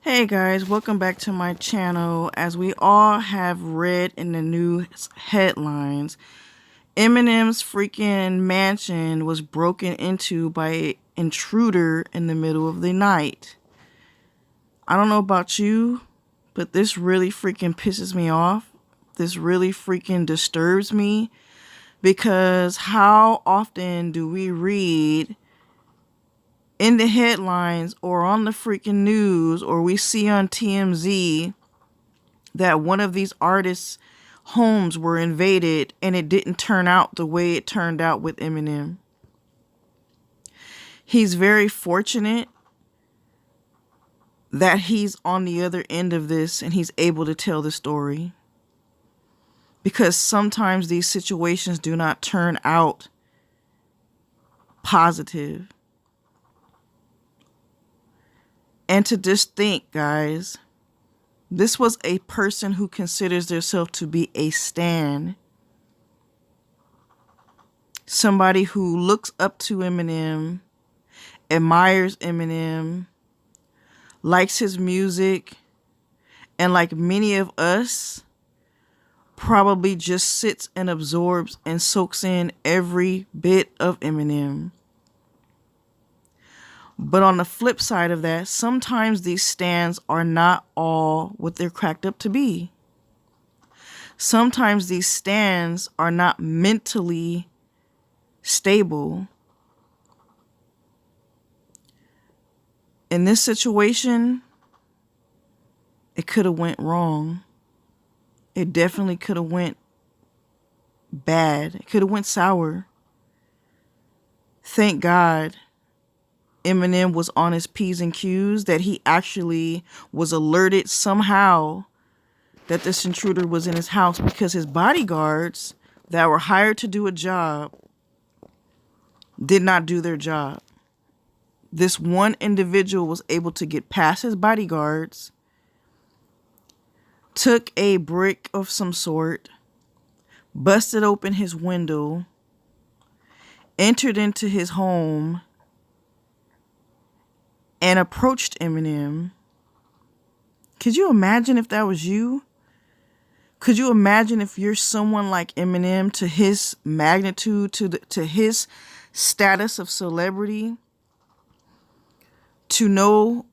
Hey guys, welcome back to my channel. As we all have read in the news headlines, Eminem's freaking mansion was broken into by an intruder in the middle of the night. I don't know about you, but this really freaking pisses me off. This really freaking disturbs me because how often do we read in the headlines or on the freaking news or we see on TMZ that one of these artists' homes were invaded and it didn't turn out the way it turned out with Eminem. He's very fortunate that he's on the other end of this and he's able to tell the story. Because sometimes these situations do not turn out positive. And to just think, guys, this was a person who considers themselves to be a stan. Somebody who looks up to Eminem, admires Eminem, likes his music, and like many of us, probably just sits and absorbs and soaks in every bit of Eminem. But on the flip side of that, sometimes these stans are not all what they're cracked up to be. Sometimes these stans are not mentally stable. In this situation, it could have went wrong. It definitely could have went bad. It could have went sour. Thank God Eminem was on his P's and Q's, that he actually was alerted somehow that this intruder was in his house, because his bodyguards that were hired to do a job did not do their job. This one individual was able to get past his bodyguards, took a brick of some sort, busted open his window, entered into his home, and approached Eminem. Could you imagine if that was you? Could you imagine if you're someone like Eminem, to his magnitude, to his status of celebrity, to know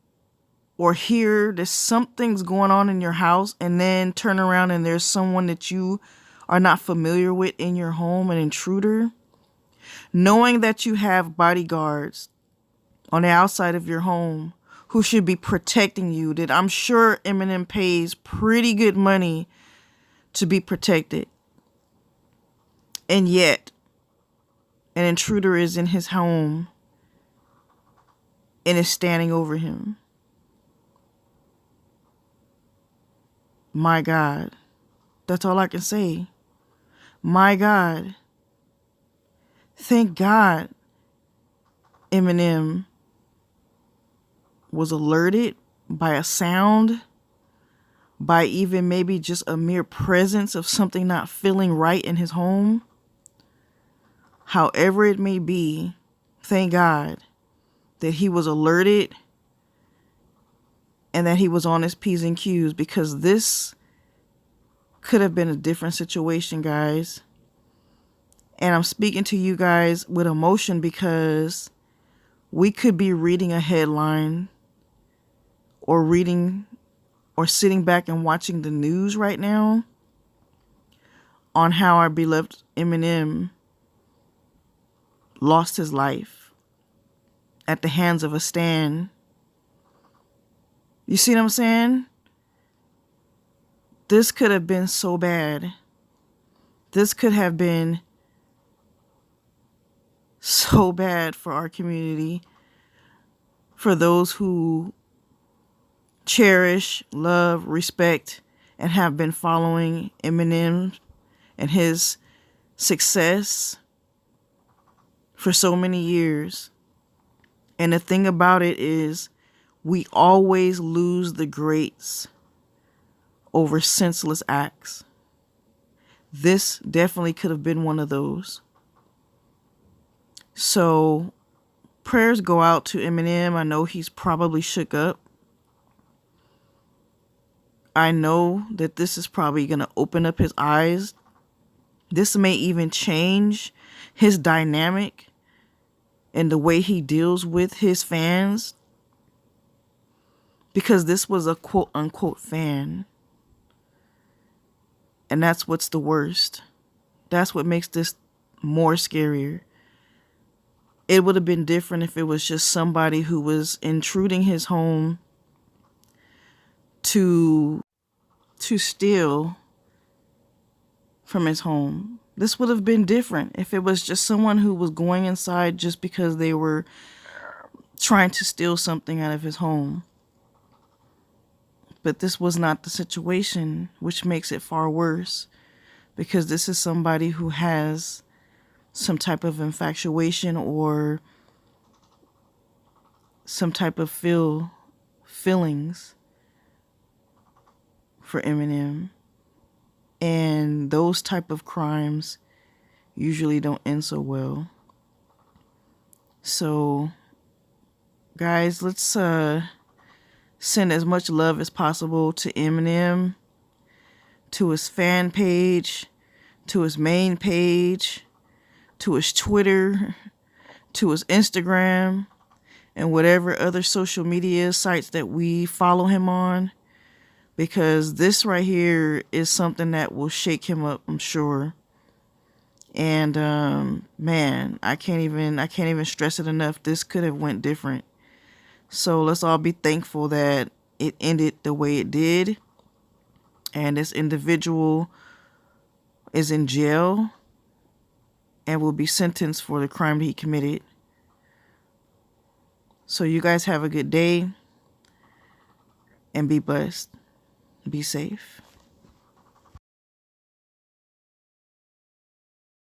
or hear that something's going on in your house and then turn around and there's someone that you are not familiar with in your home, an intruder? Knowing that you have bodyguards on the outside of your home who should be protecting you, that I'm sure Eminem pays pretty good money to be protected. And yet, an intruder is in his home and is standing over him. My God. That's all I can say. My God. Thank God Eminem was alerted by a sound, by even maybe just a mere presence of something not feeling right in his home. However it may be, thank God that he was alerted and that he was on his P's and Q's, because this could have been a different situation, guys. And I'm speaking to you guys with emotion because we could be reading a headline or reading or sitting back and watching the news right now on how our beloved Eminem lost his life at the hands of a stan. You see what I'm saying? This could have been so bad. This could have been so bad for our community, for those who cherish, love, respect, and have been following Eminem and his success for so many years. And the thing about it is, we always lose the greats over senseless acts. This definitely could have been one of those. So prayers go out to Eminem. I know he's probably shook up. I know that this is probably going to open up his eyes. This may even change his dynamic and the way he deals with his fans, because this was a quote unquote fan. And that's what's the worst. That's what makes this more scarier. It would have been different if it was just somebody who was intruding his home to steal from his home. This would have been different if it was just someone who was going inside just because they were trying to steal something out of his home. But this was not the situation, which makes it far worse, because this is somebody who has some type of infatuation or some type of feelings for Eminem. And those type of crimes usually don't end so well. So, guys, let's send as much love as possible to Eminem, to his fan page, to his main page, to his Twitter, to his Instagram, and whatever other social media sites that we follow him on, because this right here is something that will shake him up, I'm sure. And man, I can't even stress it enough. This could have went different. So let's all be thankful that it ended the way it did, and this individual is in jail and will be sentenced for the crime that he committed. So you guys have a good day and be blessed. Be safe.